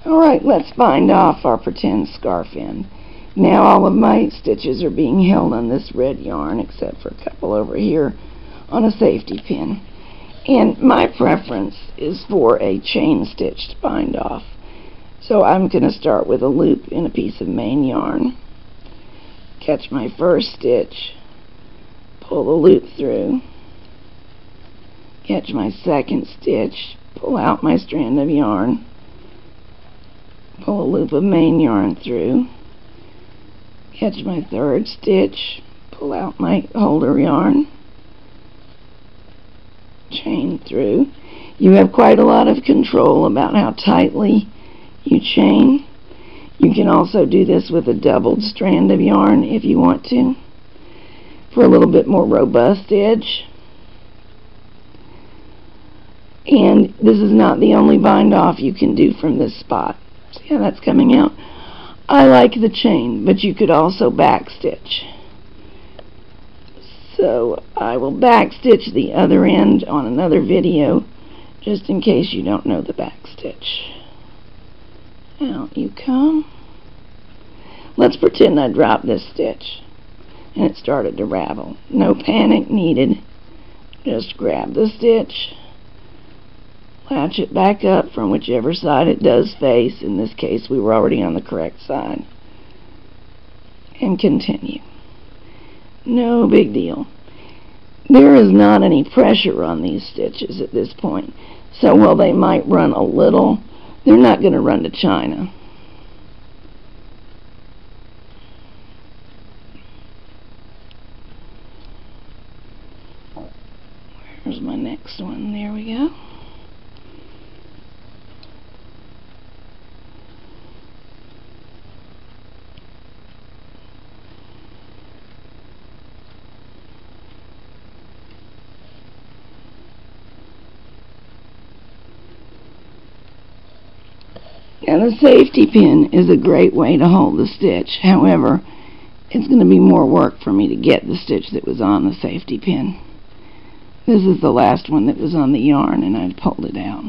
Alright, let's bind off our pretend scarf end. Now all of my stitches are being held on this red yarn except for a couple over here on a safety pin. And my preference is for a chain stitch to bind off. So I'm going to start with a loop in a piece of main yarn. Catch my first stitch, pull the loop through, catch my second stitch, pull out my strand of yarn, pull a loop of main yarn through, catch my third stitch, pull out my holder yarn, chain through. You have quite a lot of control about how tightly you chain. You can also do this with a doubled strand of yarn if you want to, for a little bit more robust edge. And this is not the only bind off you can do from this spot. See how that's coming out? I like the chain, but you could also back stitch. So I will back stitch the other end on another video, just in case you don't know the back stitch. Out you come. Let's pretend I dropped this stitch and it started to ravel. No panic needed. Just grab the stitch, latch it back up from whichever side it does face. In this case, we were already on the correct side. And continue. No big deal. There is not any pressure on these stitches at this point. So while they might run a little, they're not going to run to China. Where's my next one? There we go. Now the safety pin is a great way to hold the stitch. However, it's going to be more work for me to get the stitch that was on the safety pin. This is the last one that was on the yarn and I pulled it out.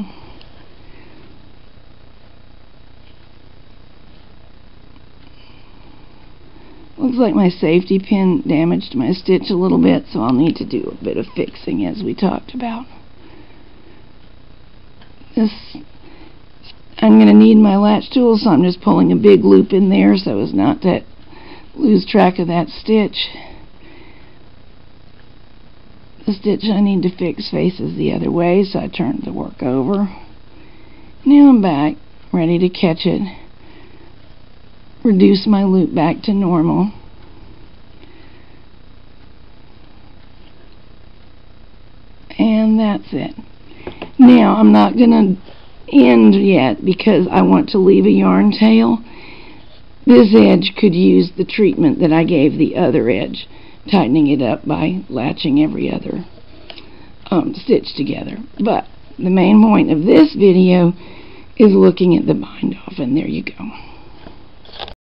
Looks like my safety pin damaged my stitch a little bit, so I'll need to do a bit of fixing as we talked about. I'm going to need my latch tool, so I'm just pulling a big loop in there so as not to lose track of that stitch. The stitch I need to fix faces the other way, so I turned the work over. Now I'm back, ready to catch it. Reduce my loop back to normal. And that's it. Now I'm not going to end yet because I want to leave a yarn tail. This edge could use the treatment that I gave the other edge, tightening it up by latching every other stitch together. But the main point of this video is looking at the bind off, and there you go.